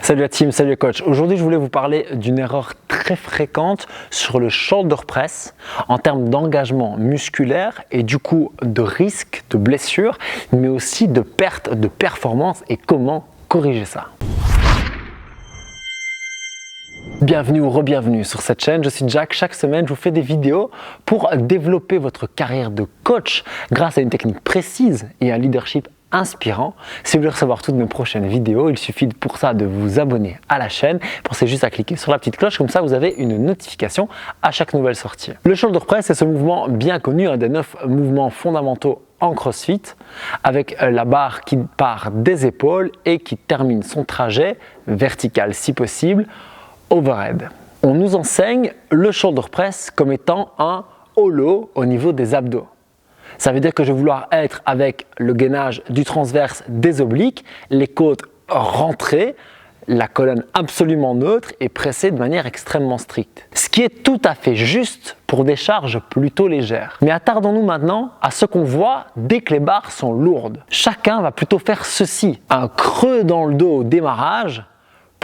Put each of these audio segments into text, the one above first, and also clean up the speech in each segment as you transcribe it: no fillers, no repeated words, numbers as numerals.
Salut la team, salut les coachs. Aujourd'hui, je voulais vous parler d'une erreur très fréquente sur le shoulder press en termes d'engagement musculaire et du coup de risque de blessure, mais aussi de perte de performance et comment corriger ça. Bienvenue ou re-bienvenue sur cette chaîne, je suis Jack. Chaque semaine, je vous fais des vidéos pour développer votre carrière de coach grâce à une technique précise et un leadership inspirant. Si vous voulez recevoir toutes mes prochaines vidéos, il suffit pour ça de vous abonner à la chaîne. Pensez juste à cliquer sur la petite cloche, comme ça vous avez une notification à chaque nouvelle sortie. Le shoulder press, c'est ce mouvement bien connu, un des 9 mouvements fondamentaux en CrossFit, avec la barre qui part des épaules et qui termine son trajet vertical si possible, overhead. On nous enseigne le shoulder press comme étant un hollow au niveau des abdos. Ça veut dire que je vais vouloir être avec le gainage du transverse des obliques, les côtes rentrées, la colonne absolument neutre et pressée de manière extrêmement stricte. Ce qui est tout à fait juste pour des charges plutôt légères. Mais attardons-nous maintenant à ce qu'on voit dès que les barres sont lourdes. Chacun va plutôt faire ceci, un creux dans le dos au démarrage,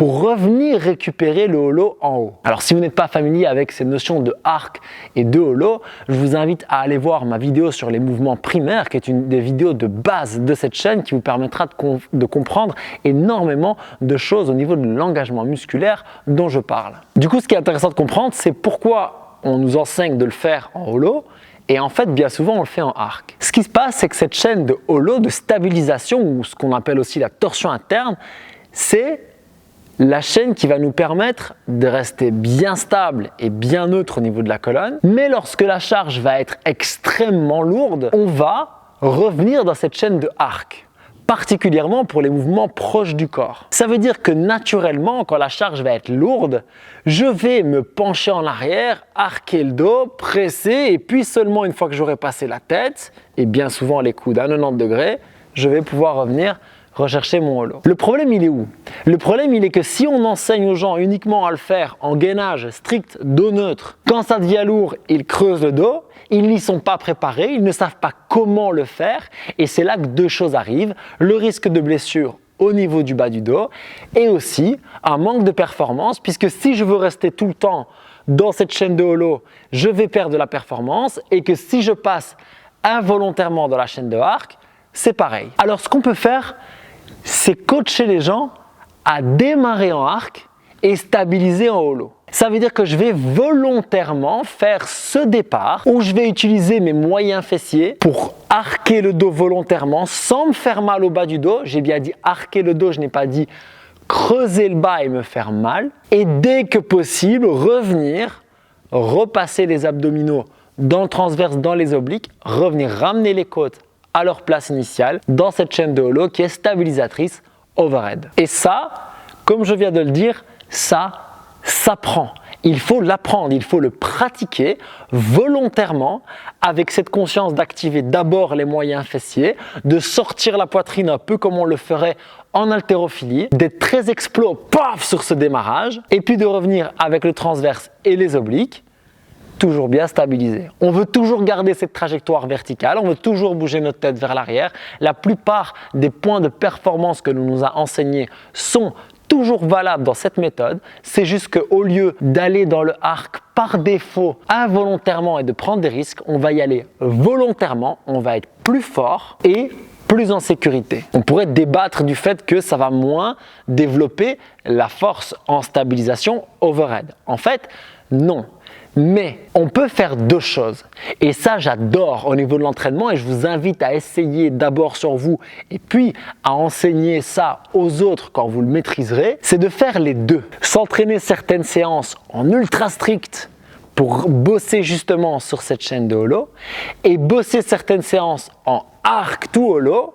pour revenir récupérer le hollow en haut. Alors si vous n'êtes pas familier avec ces notions de arc et de hollow, je vous invite à aller voir ma vidéo sur les mouvements primaires, qui est une des vidéos de base de cette chaîne qui vous permettra de comprendre énormément de choses au niveau de l'engagement musculaire dont je parle. Du coup, ce qui est intéressant de comprendre, c'est pourquoi on nous enseigne de le faire en hollow et en fait, bien souvent, on le fait en arc. Ce qui se passe, c'est que cette chaîne de hollow, de stabilisation, ou ce qu'on appelle aussi la torsion interne, c'est la chaîne qui va nous permettre de rester bien stable et bien neutre au niveau de la colonne. Mais lorsque la charge va être extrêmement lourde, on va revenir dans cette chaîne de arc, particulièrement pour les mouvements proches du corps. Ça veut dire que naturellement, quand la charge va être lourde, je vais me pencher en arrière, arquer le dos, presser, et puis seulement une fois que j'aurai passé la tête, et bien souvent les coudes à 90 degrés, je vais pouvoir revenir rechercher mon hollow. Le problème, il est où? Le problème, il est que si on enseigne aux gens uniquement à le faire en gainage strict, dos neutre, quand ça devient lourd, ils creusent le dos, ils n'y sont pas préparés, ils ne savent pas comment le faire et c'est là que deux choses arrivent, le risque de blessure au niveau du bas du dos et aussi un manque de performance puisque si je veux rester tout le temps dans cette chaîne de hollow, je vais perdre de la performance et que si je passe involontairement dans la chaîne de arc, c'est pareil. Alors ce qu'on peut faire, c'est coacher les gens à démarrer en arc et stabiliser en hollow. Ça veut dire que je vais volontairement faire ce départ où je vais utiliser mes moyens fessiers pour arquer le dos volontairement sans me faire mal au bas du dos. J'ai bien dit arquer le dos, je n'ai pas dit creuser le bas et me faire mal. Et dès que possible, revenir, repasser les abdominaux dans le transverse, dans les obliques, revenir ramener les côtes à leur place initiale dans cette chaîne de hollow qui est stabilisatrice overhead. Et ça, comme je viens de le dire, ça s'apprend. Il faut l'apprendre, il faut le pratiquer volontairement avec cette conscience d'activer d'abord les moyens fessiers, de sortir la poitrine un peu comme on le ferait en haltérophilie, d'être très explos, paf, sur ce démarrage et puis de revenir avec le transverse et les obliques toujours bien stabilisé. On veut toujours garder cette trajectoire verticale, on veut toujours bouger notre tête vers l'arrière. La plupart des points de performance que l'on nous a enseignés sont toujours valables dans cette méthode. C'est juste qu'au lieu d'aller dans le arc par défaut, involontairement et de prendre des risques, on va y aller volontairement, on va être plus fort et plus en sécurité. On pourrait débattre du fait que ça va moins développer la force en stabilisation overhead. En fait, non. Mais on peut faire deux choses et ça j'adore au niveau de l'entraînement et je vous invite à essayer d'abord sur vous et puis à enseigner ça aux autres quand vous le maîtriserez, c'est de faire les deux. S'entraîner certaines séances en ultra strict pour bosser justement sur cette chaîne de hollow et bosser certaines séances en arc to hollow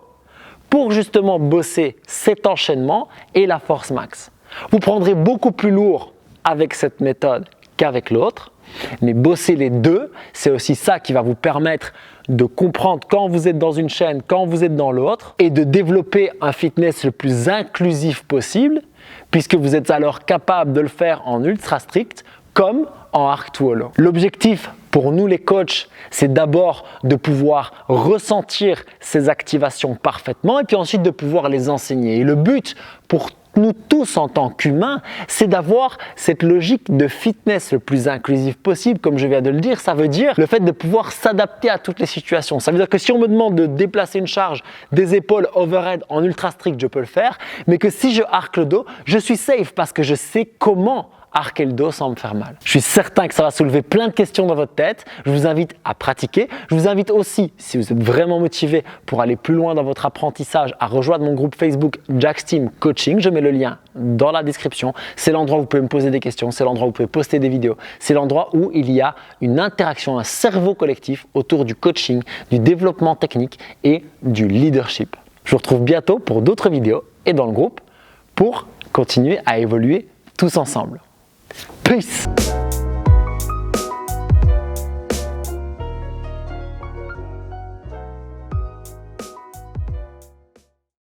pour justement bosser cet enchaînement et la force max. Vous prendrez beaucoup plus lourd avec cette méthode qu'avec l'autre. Mais bosser les deux, c'est aussi ça qui va vous permettre de comprendre quand vous êtes dans une chaîne, quand vous êtes dans l'autre et de développer un fitness le plus inclusif possible puisque vous êtes alors capable de le faire en ultra strict comme en arc to hollow. L'objectif pour nous les coachs, c'est d'abord de pouvoir ressentir ces activations parfaitement et puis ensuite de pouvoir les enseigner. Et le but pour nous tous en tant qu'humains, c'est d'avoir cette logique de fitness le plus inclusive possible. Comme je viens de le dire, ça veut dire le fait de pouvoir s'adapter à toutes les situations. Ça veut dire que si on me demande de déplacer une charge des épaules overhead en ultra strict, je peux le faire, mais que si je arque le dos, je suis safe parce que je sais comment arquer le dos sans me faire mal. Je suis certain que ça va soulever plein de questions dans votre tête. Je vous invite à pratiquer. Je vous invite aussi, si vous êtes vraiment motivé pour aller plus loin dans votre apprentissage, à rejoindre mon groupe Facebook Jack's Team Coaching. Je mets le lien dans la description. C'est l'endroit où vous pouvez me poser des questions, c'est l'endroit où vous pouvez poster des vidéos, c'est l'endroit où il y a une interaction, un cerveau collectif autour du coaching, du développement technique et du leadership. Je vous retrouve bientôt pour d'autres vidéos et dans le groupe pour continuer à évoluer tous ensemble. Peace!